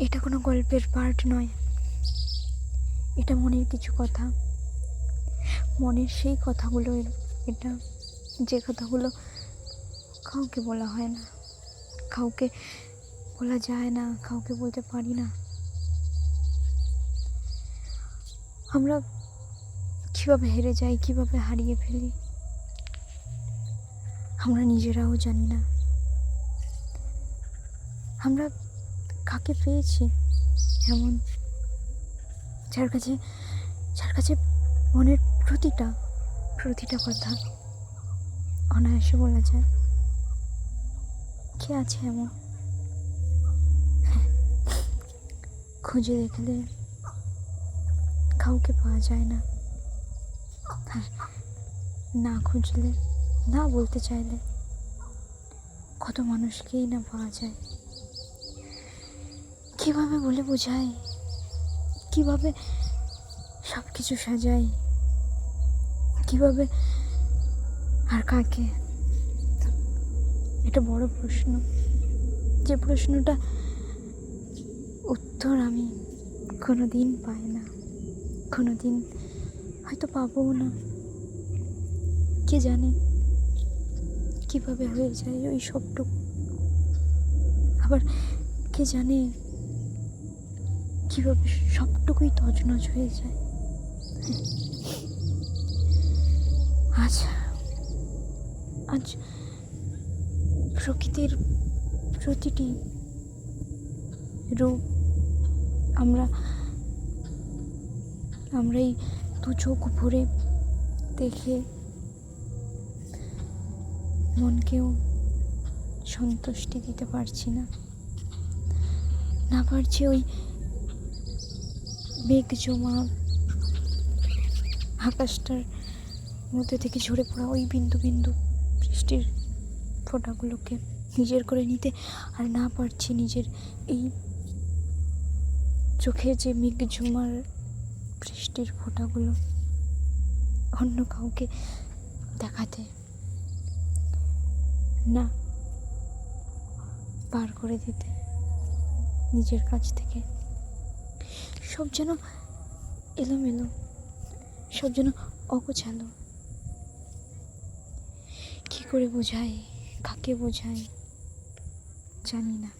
এটা কোনো গল্পের পার্ট নয়, এটা মনের কিছু কথা, মনের সেই কথাগুলো। এটা যে কথাগুলো কাউকে বলা হয় না, কাউকে বলা যায় না, কাউকে বলতে পারি না। আমরা কীভাবে হেরে যাই, কীভাবে হারিয়ে ফেলি, আমরা নিজেরাও জানি না। আমরা কাকে পেয়েছি এমন, যার কাছে মনের প্রতিটা কথা অনায়াসে বলা যায়? কে আছে এমন? খুঁজে দেখলে কাউকে পাওয়া যায় না, আর না খুঁজলে, না বলতে চাইলে কত মানুষকেই না পাওয়া যায়। কিভাবে বলে বোঝাই, কিভাবে সব কিছু সাজাই, কিভাবে আর কাকে? এটা বড় প্রশ্ন, যে প্রশ্নটা উত্তর আমি কোনোদিন পাই না, কোনোদিন হয়তো পাবও না। কে জানে কিভাবে হয়ে যায় ওই সবটুকু, আবার কে জানে কিভাবে সবটুকুই তছনছ হয়ে যায়। আজ প্রকৃতির প্রতিটি রূপ আমরা এই দু চোখ ভরে দেখে মনকেও সন্তুষ্টি দিতে পারছি না, পারছি ওই মেঘ জমা আকাশটার মধ্যে থেকে ঝরে পড়া ওই বিন্দু বিন্দু বৃষ্টির ফোঁটাগুলোকে নিজের করে নিতে, আর না পারছি নিজের এই চোখে যে মেঘ জমার বৃষ্টির ফোঁটাগুলো অন্য কাউকে দেখাতে, না পার করে দিতে নিজের কাছ থেকে। সব যেন এলোমেলো, সব যেন অগোছালো। কি করে বোঝাই, কাকে বোঝাই জানি না।